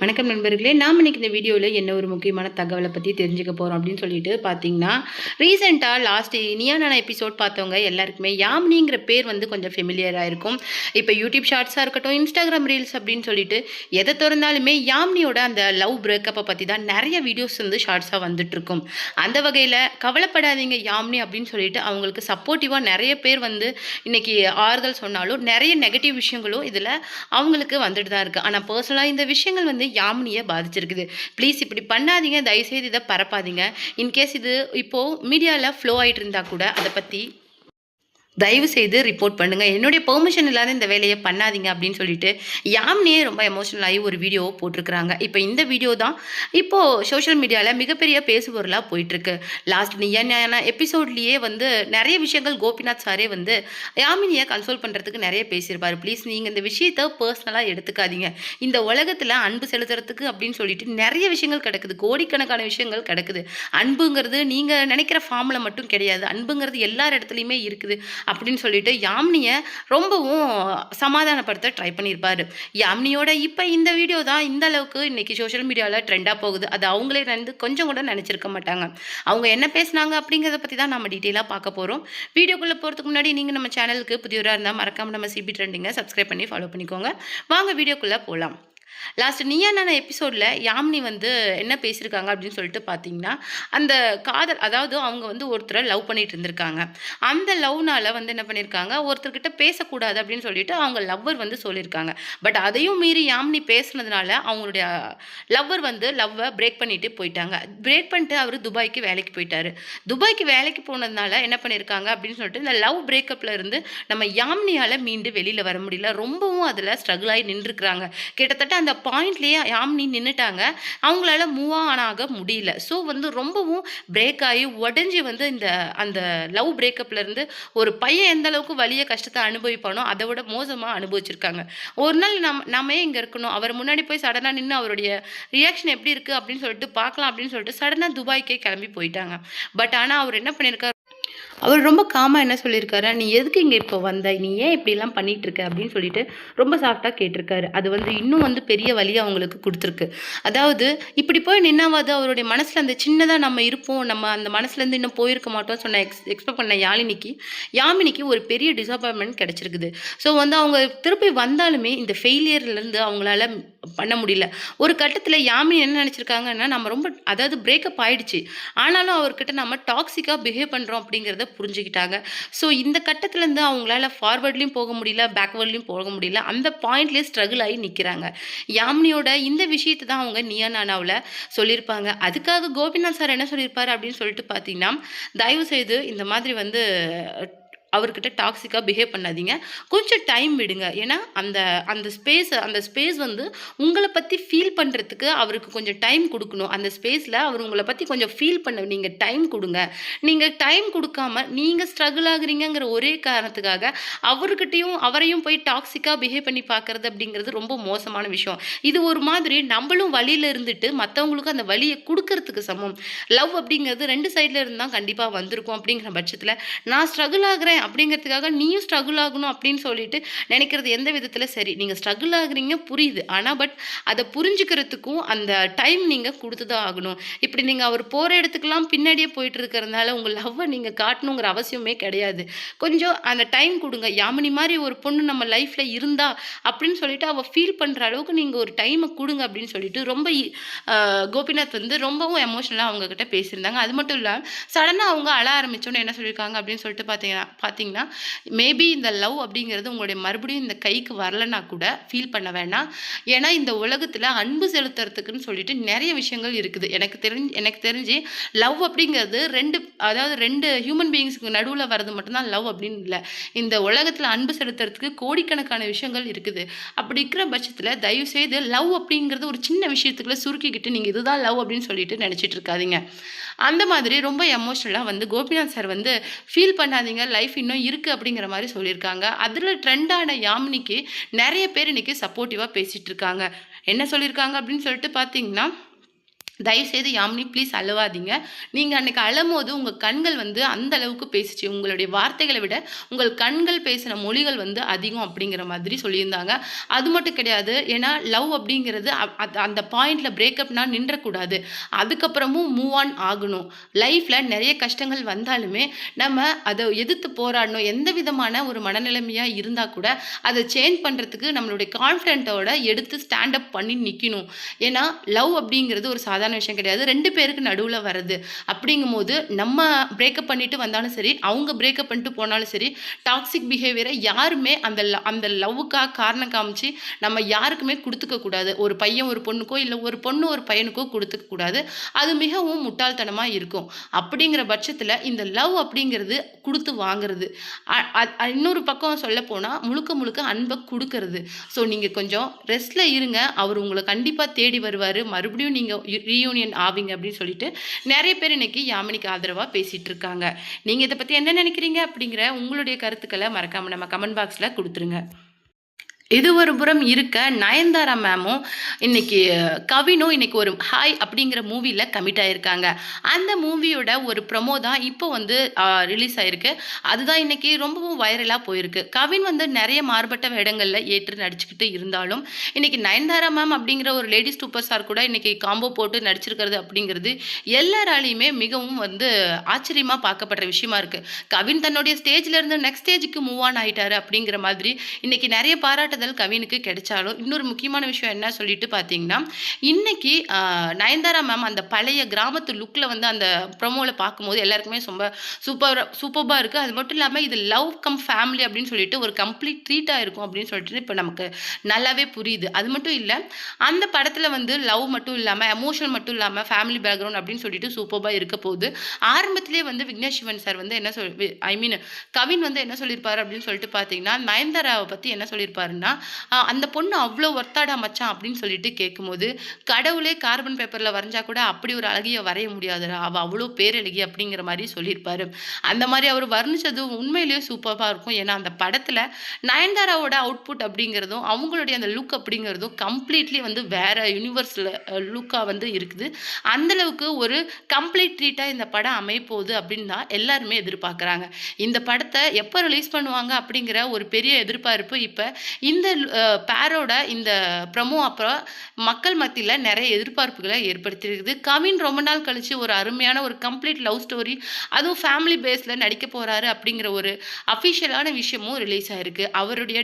வணக்கம் நண்பர்களே, நாம் இன்னைக்கு இந்த வீடியோவில் என்ன ஒரு முக்கியமான தகவலை பற்றி தெரிஞ்சுக்க போகிறோம் அப்படின்னு சொல்லிட்டு பார்த்தீங்கன்னா, ரீசெண்டாக லாஸ்ட் நீயா நானா எபிசோட் பார்த்தவங்க எல்லாருக்குமே யாமினிங்கிற பேர் வந்து கொஞ்சம் ஃபெமிலியராக இருக்கும். இப்போ யூடியூப் ஷார்ட்ஸாக இருக்கட்டும், இன்ஸ்டாகிராம் ரீல்ஸ் அப்படின்னு சொல்லிட்டு எதை திறந்தாலுமே யாமினியோட அந்த லவ் பிரேக்கப்பை பற்றி தான் நிறைய வீடியோஸ் வந்து ஷார்ட்ஸாக வந்துட்டுருக்கும். அந்த வகையில் கவலைப்படாதீங்க யாமினி அப்படின்னு சொல்லிட்டு அவங்களுக்கு சப்போர்ட்டிவாக நிறைய பேர் வந்து இன்னைக்கு ஆறுதல் சொன்னாலும் நிறைய நெகட்டிவ் விஷயங்களும் இதில் அவங்களுக்கு வந்துட்டு தான் இருக்குது. ஆனால் பர்சனலாக இந்த விஷயங்கள் வந்து யாமினியை பாதிச்சிருக்குது. ப்ளீஸ் இப்படி பண்ணாதீங்க, தயவுசெய்து இதை பரப்பாதீங்க. இன்கேஸ் இது இப்போது மீடியாவில் ஃப்ளோ ஆகிட்டு இருந்தால் கூட அதை பற்றி தயவு செய்து ரிப்போர்ட் பண்ணுங்க, என்னுடைய பெர்மிஷன் இல்லாத இந்த வேலையை பண்ணாதீங்க அப்படின்னு சொல்லிட்டு யாமினியே ரொம்ப எமோஷனல் ஆகி ஒரு வீடியோ போட்டிருக்கிறாங்க. இப்போ இந்த வீடியோ தான் இப்போது சோஷியல் மீடியாவில் மிகப்பெரிய பேசுபொருளாக போயிட்டுருக்கு. லாஸ்ட் நீயான எபிசோட்லேயே வந்து நிறைய விஷயங்கள் கோபிநாத் சாரே வந்து யாமினியை கன்சோல் பண்ணுறதுக்கு நிறைய பேசியிருப்பார். ப்ளீஸ் நீங்கள் இந்த விஷயத்தை பர்சனலாக எடுத்துக்காதீங்க. இந்த உலகத்தில் அன்பு செலுத்துறதுக்கு அப்படின்னு சொல்லிட்டு நிறைய விஷயங்கள் கிடக்குது, கோடிக்கணக்கான விஷயங்கள் கிடக்குது. அன்புங்கிறது நீங்கள் நினைக்கிற ஃபார்மில் மட்டும் கிடையாது, அன்புங்கிறது எல்லார் இடத்துலையுமே இருக்குது அப்படின்னு சொல்லிட்டு யாமினியை ரொம்பவும் சமாதானப்படுத்த ட்ரை பண்ணியிருப்பாரு. யாமினியோட இப்போ இந்த வீடியோ தான் இந்த அளவுக்கு இன்னைக்கு சோஷியல் மீடியாவில் ட்ரெண்டாக போகுது. அது அவங்களே வந்து கொஞ்சம் கூட நினச்சிருக்க மாட்டாங்க. அவங்க என்ன பேசுனாங்க அப்படிங்கிறத பற்றி தான் நம்ம டீட்டெயிலாக பார்க்க போகிறோம். வீடியோக்குள்ளே போகிறதுக்கு முன்னாடி நீங்கள் நம்ம சேனலுக்கு புதியவராக இருந்தால் மறக்காமல் நம்ம சிபி ட்ரெண்டிங்கை சப்ஸ்கிரைப் பண்ணி ஃபாலோ பண்ணிக்கோங்க. வாங்க வீடியோக்குள்ளே போகலாம். லாஸ்ட் நீயா நானா எபிசோடில் யாமினி வந்து என்ன பேசியிருக்காங்க அப்படின்னு சொல்லிட்டு பார்த்தீங்கன்னா, அந்த காதல், அதாவது அவங்க வந்து ஒருத்தரை லவ் பண்ணிட்டு இருந்திருக்காங்க. அந்த லவ்னால வந்து என்ன பண்ணியிருக்காங்க, ஒருத்தர்கிட்ட பேசக்கூடாது அப்படின்னு சொல்லிட்டு அவங்க லவ்வர் வந்து சொல்லியிருக்காங்க. பட் அதையும் மீறி யாமினி பேசுனதுனால அவங்களுடைய லவ்வர் வந்து லவ்வை பிரேக் பண்ணிட்டு போயிட்டாங்க. பிரேக் பண்ணிட்டு அவர் துபாய்க்கு வேலைக்கு போயிட்டாரு. துபாய்க்கு வேலைக்கு போனதுனால என்ன பண்ணியிருக்காங்க அப்படின்னு சொல்லிட்டு இந்த லவ் பிரேக்கப்பில் இருந்து நம்ம யாமினியால் மீண்டு வெளியில் வர முடியல. ரொம்பவும் அதில் ஸ்ட்ரகிள் ஆகி நின்றுருக்குறாங்க. கிட்டத்தட்ட அந்த பாயிண்ட்லேயே யாமினி நின்றுட்டாங்க. அவங்களால மூவ் ஆன் ஆக முடியல. ஸோ வந்து ரொம்பவும் பிரேக் ஆகி உடஞ்சி வந்து அந்த லவ் பிரேக்கப்லேருந்து ஒரு பையன் எந்த அளவுக்கு வலிய கஷ்டத்தை அனுபவிப்பானோ அதை விட மோசமாக அனுபவிச்சிருக்காங்க. ஒரு நாள் நம்ம ஏன் இங்கே இருக்கணும், அவர் முன்னாடி போய் சடனாக நின்று அவருடைய ரியாக்ஷன் எப்படி இருக்குது அப்படின்னு சொல்லிட்டு பார்க்கலாம் அப்படின்னு சொல்லிட்டு சடனாக துபாய்க்கே கிளம்பி போயிட்டாங்க. பட் ஆனால் அவர் என்ன பண்ணியிருக்காரு, அவர் ரொம்ப காமாக என்ன சொல்லியிருக்காரு, நீ எதுக்கு இங்கே இப்போ வந்த, நீ ஏன் இப்படிலாம் பண்ணிகிட்டு இருக்க அப்படின்னு சொல்லிட்டு ரொம்ப சாஃப்டாக கேட்டிருக்காரு. அது வந்து இன்னும் வந்து பெரிய வழியை அவங்களுக்கு கொடுத்துருக்கு. அதாவது இப்படி போய் நின்னாவது அவருடைய மனசில் அந்த சின்னதாக நம்ம இருப்போம், நம்ம அந்த மனசுலேருந்து இன்னும் போயிருக்க மாட்டோம் சொன்ன எக்ஸ்பெக்ட் பண்ண யாமினிக்கு ஒரு பெரிய டிசப்பாயின்மெண்ட் கிடச்சிருக்குது. ஸோ வந்து அவங்க திருப்பி வந்தாலுமே இந்த ஃபெயிலியர்லேருந்து அவங்களால பண்ண முடியல. ஒரு கட்டத்தில் யாமினி என்ன நினச்சிருக்காங்கன்னா, நம்ம ரொம்ப, அதாவது பிரேக்கப் ஆயிடுச்சு, ஆனாலும் அவர்கிட்ட நம்ம டாக்ஸிக்காக பிஹேவ் பண்ணுறோம் அப்படிங்கிறத புரிஞ்சுக்கிட்டாங்க. ஸோ இந்த கட்டத்துலேருந்து அவங்களால ஃபார்வர்ட்லேயும் போக முடியல, பேக்வேர்ட்லேயும் போக முடியல. அந்த பாயிண்ட்லேயே ஸ்ட்ரகிள் ஆகி நிற்கிறாங்க. யாமினியோட இந்த விஷயத்தை தான் அவங்க நீயா நானாவில் சொல்லியிருப்பாங்க. அதுக்காக கோபிநாத் சார் என்ன சொல்லியிருப்பாரு அப்படின்னு சொல்லிட்டு பார்த்தீங்கன்னா, தயவு செய்து இந்த மாதிரி வந்து அவர்கிட்ட டாக்ஸிக்காக பிஹேவ் பண்ணாதீங்க, கொஞ்சம் டைம் விடுங்க. ஏன்னா அந்த அந்த ஸ்பேஸ் வந்து உங்களை பற்றி ஃபீல் பண்ணுறதுக்கு அவருக்கு கொஞ்சம் டைம் கொடுக்கணும். அந்த ஸ்பேஸில் அவர் உங்களை பற்றி கொஞ்சம் ஃபீல் பண்ண நீங்கள் டைம் கொடுங்க. நீங்கள் டைம் கொடுக்காம நீங்கள் ஸ்ட்ரகிள் ஆகுறீங்கிற ஒரே காரணத்துக்காக அவரையும் போய் டாக்ஸிக்காக பிஹேவ் பண்ணி பார்க்குறது அப்படிங்கிறது ரொம்ப மோசமான விஷயம். இது ஒரு மாதிரி நம்மளும் வழியில் இருந்துட்டு மற்றவங்களுக்கு அந்த வழியை கொடுக்கறதுக்கு சமம். லவ் அப்படிங்கிறது ரெண்டு சைடில் இருந்தால் கண்டிப்பாக வந்திருக்கும். அப்படிங்கிற பட்சத்தில் நான் ஸ்ட்ரகிள் ஆகிறேன் அப்படிங்கிறதுக்காக நீயும் ஸ்ட்ரகிள் ஆகணும் அப்படின்னு சொல்லிட்டு நினைக்கிறது எந்த விதத்தில் சரி. நீங்கள் ஸ்ட்ரகிள் ஆகுறீங்க புரியுது, ஆனால் பட் அதை புரிஞ்சுக்கிறதுக்கும் அந்த டைம் நீங்கள் கொடுத்து தான் ஆகணும். இப்படி நீங்கள் அவர் போகிற இடத்துக்கெல்லாம் பின்னாடியே போயிட்டு இருக்கிறதுனால உங்கள் லவ்வை நீங்கள் காட்டணுங்கிற அவசியமே கிடையாது. கொஞ்சம் அந்த டைம் கொடுங்க. யாமினி மாதிரி ஒரு பொண்ணு நம்ம லைஃப்பில் இருந்தா அப்படின்னு சொல்லிட்டு அவள் ஃபீல் பண்ணுற அளவுக்கு நீங்கள் ஒரு டைமை கொடுங்க அப்படின்னு சொல்லிட்டு ரொம்ப கோபிநாத் வந்து ரொம்பவும் எமோஷனலாக அவங்கக்கிட்ட பேசியிருந்தாங்க. அது மட்டும் இல்லாமல் சடனாக அவங்க அழ ஆரம்பித்தோன்னு என்ன சொல்லியிருக்காங்க அப்படின்னு சொல்லிட்டு பார்த்தீங்கன்னா, மேபி இந்த லவ் அப்படிங்கிறது உங்களுடைய மறுபடியும் இந்த கைக்கு வரலன்னா கூட ஃபீல் பண்ண வேண்டாம். ஏன்னா இந்த உலகத்தில் அன்பு செலுத்துறதுக்குன்னு சொல்லிட்டு நிறைய விஷயங்கள் இருக்குது. எனக்கு தெரிஞ்சு லவ் அப்படிங்கிறது ரெண்டு ஹியூமன் பீயிங்ஸுக்கு நடுவில் வர்றது மட்டும்தான் லவ் அப்படின்னு இல்லை. இந்த உலகத்தில் அன்பு செலுத்துறதுக்கு கோடிக்கணக்கான விஷயங்கள் இருக்குது. அப்படி இருக்கிற பட்சத்தில் தயவுசெய்து லவ் அப்படிங்கிறது ஒரு சின்ன விஷயத்துக்குள்ள சுருக்கிக்கிட்டு நீங்கள் இதுதான் லவ் அப்படின்னு சொல்லிட்டு நினச்சிட்டு இருக்காதீங்க. அந்த மாதிரி ரொம்ப எமோஷனலாக வந்து கோபிநாத் சார் வந்து ஃபீல் பண்ணாதீங்க, லைஃப் இன்னும் இருக்குது அப்படிங்கிற மாதிரி சொல்லியிருக்காங்க. அதில் ட்ரெண்டான யாமினிக்கு நிறைய பேர் இன்றைக்கி சப்போர்ட்டிவாக பேசிகிட்டு இருக்காங்க. என்ன சொல்லியிருக்காங்க அப்படின்னு சொல்லிட்டு பார்த்தீங்கன்னா, தயவுசெய்து யாமினி ப்ளீஸ் அழுவாதீங்க. நீங்க அன்னைக்கு அழும்போது உங்க கண்கள் வந்து அந்த அளவுக்கு பேசுச்சு. உங்களுடைய வார்த்தைகள விட உங்கள் கண்கள் பேசின மொழிகள் வந்து அதிகம் அப்படிங்கிற மாதிரி சொல்லியிருந்தாங்க. அது மட்டும் கிடையாது. ஏன்னா லவ் அப்படிங்கிறது அந்த பாயிண்ட்ல பிரேக்கப்னா நின்றக்கூடாது. அதுக்கப்புறமும் மூவ் ஆன் ஆகணும். லைஃப்ல நெறைய கஷ்டங்கள் வந்தாலுமே நம்ம அத எதிர்த்து போராடணும். எந்த விதமான ஒரு மனநிலைமையா இருந்தா கூட அத சேஞ்ச் பண்றதுக்கு நம்மளுடைய கான்ஃபிடென்ட்டோட எடுத்து ஸ்டாண்ட் அப் பண்ணி நிக்கணும். ஏன்னா லவ் அப்படிங்கிறது ஒரு சாதாரண விஷயம் கிடையாது. 2 பேருக்கு நடுவுல வர்றது. அப்படிங்கும்போது நம்ம பிரேக்கப் பண்ணிட்டு வந்தாலும் சரி, அவங்க பிரேக்கப் பண்ணிட்டு போனாலும் சரி, டாக்ஸிக் பிஹேவியர யாருமே அந்த லவ்வுக்கா காரணம் காமிச்சு நம்ம யாருக்குமே குடுத்துக்க கூடாது. ஒரு பையன் ஒரு பொண்ணுக்கோ, இல்ல ஒரு பொண்ணு ஒரு பையனுக்கோ குடுத்துக்க கூடாது. அது மிகவும் முட்டாள்தனமா இருக்கும். அப்படிங்கிற பட்சத்தில இந்த லவ் அப்படிங்கிறது குடுத்து வாங்குறது. அ அ இன்னொரு பக்கம் சொல்லப்போனா, முழுக்க முழுக்க அன்ப குடுக்கறது. ஸோ நீங்க கொஞ்சம் ரெஸ்ட்ல இருங்க. அவரு உங்கள கண்டிப்பா தேடி வருவாரு. மறுபடியும் நீங்க ரீயூனியன் ஆவீங்க அப்படின்னு சொல்லிட்டு, நெறைய பேர் இன்னைக்கு யாமினிக்கு ஆதரவா பேசிட்டு இருக்காங்க. நீங்க இத பத்தி என்ன நெனைக்கிறீங்க? அப்படிங்கிற உங்களுடைய கருத்துக்கள மறக்காம நம்ம கமெண்ட் பாக்ஸ்ல குடுத்துருங்க. இது ஒரு புறம் இருக்க, நயன்தாரா மேமும் இன்னைக்கு கவினும் இன்னைக்கு ஒரு ஹாய் அப்படிங்கிற மூவில கமிட் ஆயிருக்காங்க. அந்த மூவியோட ஒரு ப்ரொமோ தான் இப்போ வந்து ரிலீஸ் ஆயிருக்கு. அதுதான் இன்னைக்கு ரொம்பவும் வைரலா போயிருக்கு. கவின் வந்து நெறைய மாறுபட்ட வேடங்கள்ல ஏற்று நடிச்சுக்கிட்டு இருந்தாலும், இன்னைக்கு நயன்தாரா மேம் அப்படிங்கிற ஒரு லேடி சூப்பர் ஸ்டார் கூட இன்னைக்கு காம்போ போட்டு நடிச்சிருக்கிறது அப்படிங்கிறது எல்லாராலயுமே மிகவும் வந்து ஆச்சரியமா பார்க்கப்படுற விஷயமா இருக்கு. கவின் தன்னுடைய ஸ்டேஜ்ல இருந்து நெக்ஸ்ட் ஸ்டேஜ்க்கு மூவ் ஆன் ஆயிட்டாரு அப்படிங்கிற மாதிரி இன்னைக்கு நெறைய பாராட்டுதல் கவினுக்கு கிடைச்சாலும், இன்னொரு முக்கியமான விஷயம் என்ன சொல்லிட்டு பார்த்தீங்கன்னா, இன்னைக்கு நயன்தாரா மேம் அந்த பழைய கிராமத்து லுக்ல வந்து அந்த ப்ரொமோல பார்க்கும்போது எல்லாருக்குமே சூப்பர்பா இருக்கு. அது மட்டும் இல்லாம இது லவ் கம் ஃபேமிலி அப்படின்னு சொல்லிட்டு ஒரு கம்ப்ளீட் ட்ரீட்டா இருக்கும் அப்படின்னு சொல்லிட்டு இப்ப நமக்கு நல்லாவே புரியுது. அது மட்டும் இல்ல, அந்த படத்துல வந்து லவ் மட்டும் இல்லாம, எமோஷனல் மட்டும் இல்லாம, ஃபேமிலி பேக்கிரவுண்ட் அப்படின்னு சொல்லிட்டு சூப்பர்பா இருக்க போகுது. ஆரம்பத்திலேயே வந்து விக்னேஷ் சிவன் சார் வந்து என்ன ஐ மீன் கவின் வந்து என்ன சொல்லியிருப்பாரு அப்படின்னு சொல்லிட்டு பார்த்தீங்கன்னா, நயன்தாராவ பத்தி என்ன சொல்லியிருப்பாருன்னா, "அந்த பொண்ணு அவ்ளோ ஒர்த்தாடா மச்சான்" அப்படின்னு சொல்லிட்டு கேட்கும்போது, "கடவுளே கார்பன் பேப்பர்ல வரைஞ்சா கூட அப்படி ஒரு அழகிய வரைய முடியாதுடா. அவ அவ்ளோ பேரழகி" அப்படிங்கிற மாரி சொல்லியிருப்பாரு. அந்த மாரி அவரு வர்ணிச்சது உண்மையிலேயே சூப்பர்பா இருக்கும். ஏன்னா, அந்த படத்துல நயன்தாராவோட அவுட்புட் அப்படிங்கிறதும், அவங்களுடைய அந்த லுக் அப்படிங்கிறதும் கம்ப்ளீட்லி வந்து வேற யுனிவர்ஸ்ல லுக்கா வந்து இருக்குது. அந்த அளவுக்கு ஒரு கம்ப்ளீட் ட்ரீட்டா இந்த படம் அமையப்போகுது அப்படின்னு தான் எல்லாருமே எதிர்பார்க்குறாங்க. இந்த படத்த எப்ப ரிலீஸ் பண்ணுவாங்க அப்படிங்கிற ஒரு பெரிய எதிர்பார்ப்பு இப்ப இந்த பேரோட இந்த ப்ரமோ அப்புறம் மக்கள் மத்தியில நெறைய எதிர்பார்ப்புகள ஏற்படுத்தியிருக்குது. கவின் ரொம்ப நாள் கழிச்சு ஒரு அருமையான ஒரு கம்ப்ளீட் லவ் ஸ்டோரி அதுவும் ஃபேமிலி பேஸ்ல நடிக்க போறாரு அப்படிங்கிற ஒரு அஃபிஷியலான விஷயமும் ரிலீஸ் ஆயிருக்கு. அவருடைய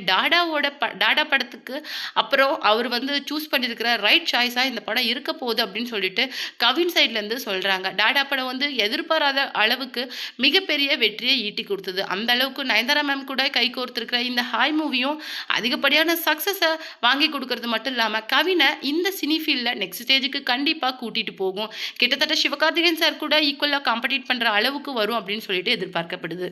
டாடா படத்துக்கு அப்புறம் அவர் வந்து சூஸ் பண்ணியிருக்கிற ரைட் சாய்ஸா இந்த படம் இருக்க போகுது அப்படின்னு சொல்லிட்டு கவின் சைட்லேருந்து சொல்றாங்க. டாடா படம் வந்து எதிர்பாராத அளவுக்கு மிகப்பெரிய வெற்றியை ஈட்டி குடுத்தது. அந்த அளவுக்கு நயன்தாரா மேம் கூட கைகோர்த்திருக்கிற இந்த ஹாய் மூவியும் அதிகப்படியான சக்சஸ வாங்கி குடுக்கறது மட்டும் இல்லாம, கவின இந்த சினி ஃபீல்ட்ல நெக்ஸ்ட் ஸ்டேஜ்க்கு கண்டிப்பா கூட்டிட்டு போகும். கிட்டத்தட்ட சிவகார்த்திகேயன் சார் கூட ஈக்குவலா காம்பீட் பண்ற அளவுக்கு வரும் அப்படின்னு சொல்லிட்டு எதிர்பார்க்கப்படுது.